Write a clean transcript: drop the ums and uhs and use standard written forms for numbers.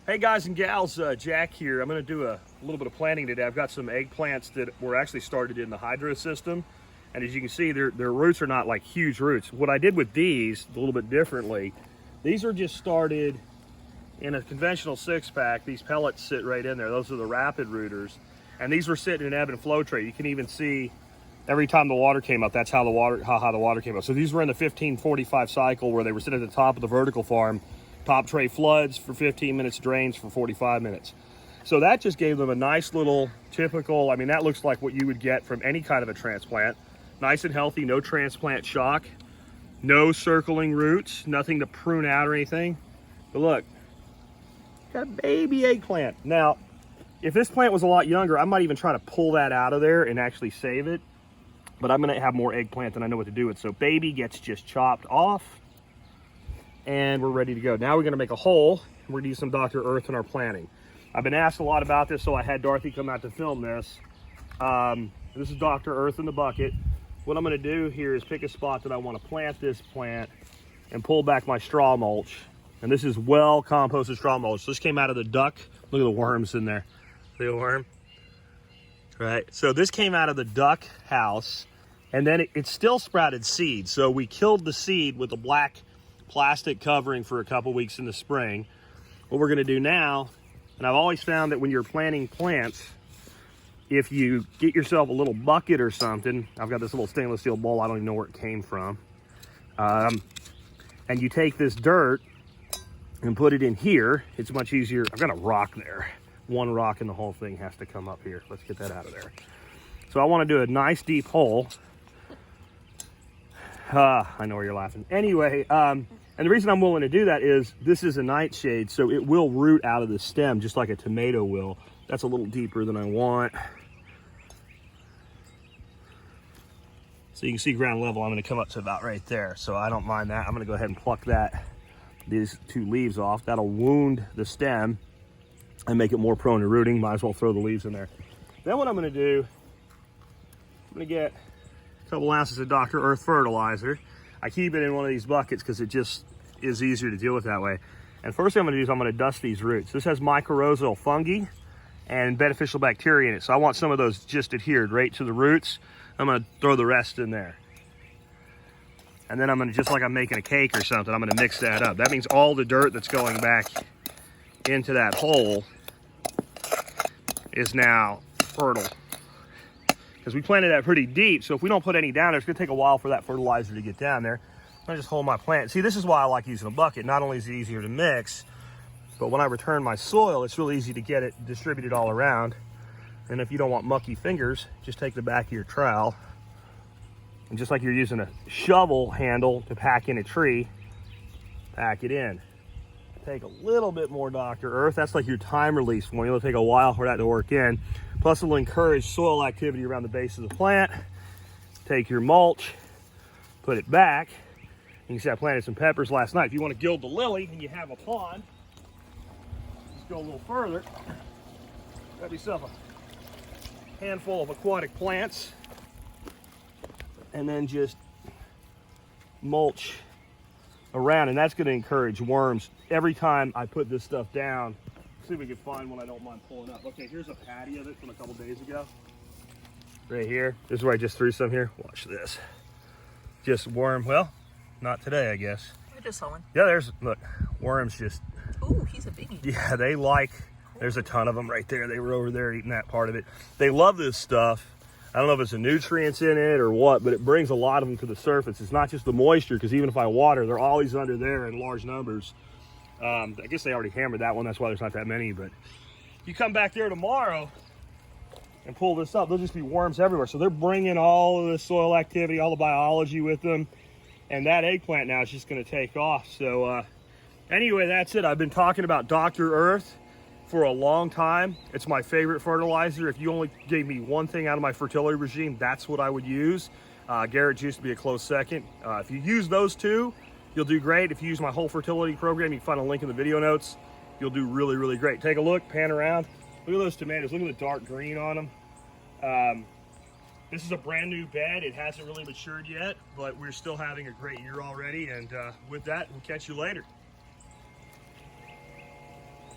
Hey guys and gals, Jack here. I'm going to do a little bit of planting today. I've got some eggplants that were actually started in the hydro system. And as you can see, their roots are not like huge roots. What I did with these, a little bit differently, these are just started in a conventional 6-pack. These pellets sit right in there. Those are the rapid rooters. And these were sitting in an ebb and flow tray. You can even see every time the water came up, that's how the water came up. So these were in the 1545 cycle where they were sitting at the top of the vertical farm. Top tray floods for 15 minutes, drains for 45 minutes. So that just gave them a nice little typical, I mean, that looks like what you would get from any kind of a transplant. Nice and healthy, no transplant shock, no circling roots, nothing to prune out or anything. But look, got a baby eggplant. Now, if this plant was a lot younger, I might even try to pull that out of there and actually save it. But I'm gonna have more eggplant than I know what to do with. So baby gets just chopped off. And we're ready to go. Now we're gonna make a hole. We're gonna use some Dr. Earth in our planting. I've been asked a lot about this, so I had Dorothy come out to film this. This is Dr. Earth in the bucket. What I'm gonna do here is pick a spot that I wanna plant this plant and pull back my straw mulch. And this is well composted straw mulch. This came out of the duck. Look at the worms in there. See a worm? Right, so this came out of the duck house, and then it still sprouted seed. So we killed the seed with a black plastic covering for a couple weeks in the spring. What we're gonna do now, and I've always found that when you're planting plants, if you get yourself a little bucket or something, I've got this little stainless steel bowl, I don't even know where it came from, and you take this dirt and put it in here, it's much easier. I've got a rock there. One rock and the whole thing has to come up here. Let's get that out of there. So I wanna do a nice deep hole. I know where you're laughing. Anyway, and the reason I'm willing to do that is this is a nightshade, so it will root out of the stem just like a tomato will. That's a little deeper than I want. So you can see ground level, I'm gonna come up to about right there. So I don't mind that. I'm gonna go ahead and pluck these two leaves off. That'll wound the stem and make it more prone to rooting. Might as well throw the leaves in there. Then what I'm gonna do, I'm gonna get a couple ounces of Dr. Earth fertilizer. I keep it in one of these buckets because it just is easier to deal with that way. And first thing I'm gonna do is I'm gonna dust these roots. This has mycorrhizal fungi and beneficial bacteria in it. So I want some of those just adhered right to the roots. I'm gonna throw the rest in there. And then I'm gonna, just like I'm making a cake or something, I'm gonna mix that up. That means all the dirt that's going back into that hole is now fertile. Because we planted that pretty deep, so if we don't put any down there, it's gonna take a while for that fertilizer to get down there. I just hold my plant. See, this is why I like using a bucket. Not only is it easier to mix, but when I return my soil, it's really easy to get it distributed all around. And if you don't want mucky fingers, just take the back of your trowel, and just like you're using a shovel handle to pack in a tree, pack it in. Take a little bit more Dr. Earth. That's like your time release one. It'll take a while for that to work in. Plus it'll encourage soil activity around the base of the plant. Take your mulch, put it back. You can see I planted some peppers last night. If you want to gild the lily and you have a pond, just go a little further. Grab yourself a handful of aquatic plants and then just mulch around, and that's going to encourage worms. Every time I put this stuff down, see if we can find one I don't mind pulling up. Okay, here's a patty of it from a couple days ago. Right here. This is where I just threw some here. Watch this. Just worm, well, not today, I guess. I just saw one. Yeah, look, worms just. Ooh, he's a biggie. Yeah, they like, there's a ton of them right there. They were over there eating that part of it. They love this stuff. I don't know if it's the nutrients in it or what, but it brings a lot of them to the surface. It's not just the moisture, because even if I water, they're always under there in large numbers. I guess they already hammered that one. That's why there's not that many, but you come back there tomorrow and pull this up, there'll just be worms everywhere. So they're bringing all of the soil activity, all the biology with them. And that eggplant now is just gonna take off. So anyway, that's it. I've been talking about Dr. Earth for a long time. It's my favorite fertilizer. If you only gave me one thing out of my fertility regime, that's what I would use. Garrett used to be a close second. If you use those two, you'll do great. If you use my whole fertility program, you can find a link in the video notes. You'll do really, really great. Take a look, pan around. Look at those tomatoes. Look at the dark green on them. This is a brand new bed. It hasn't really matured yet, but we're still having a great year already. And with that, we'll catch you later.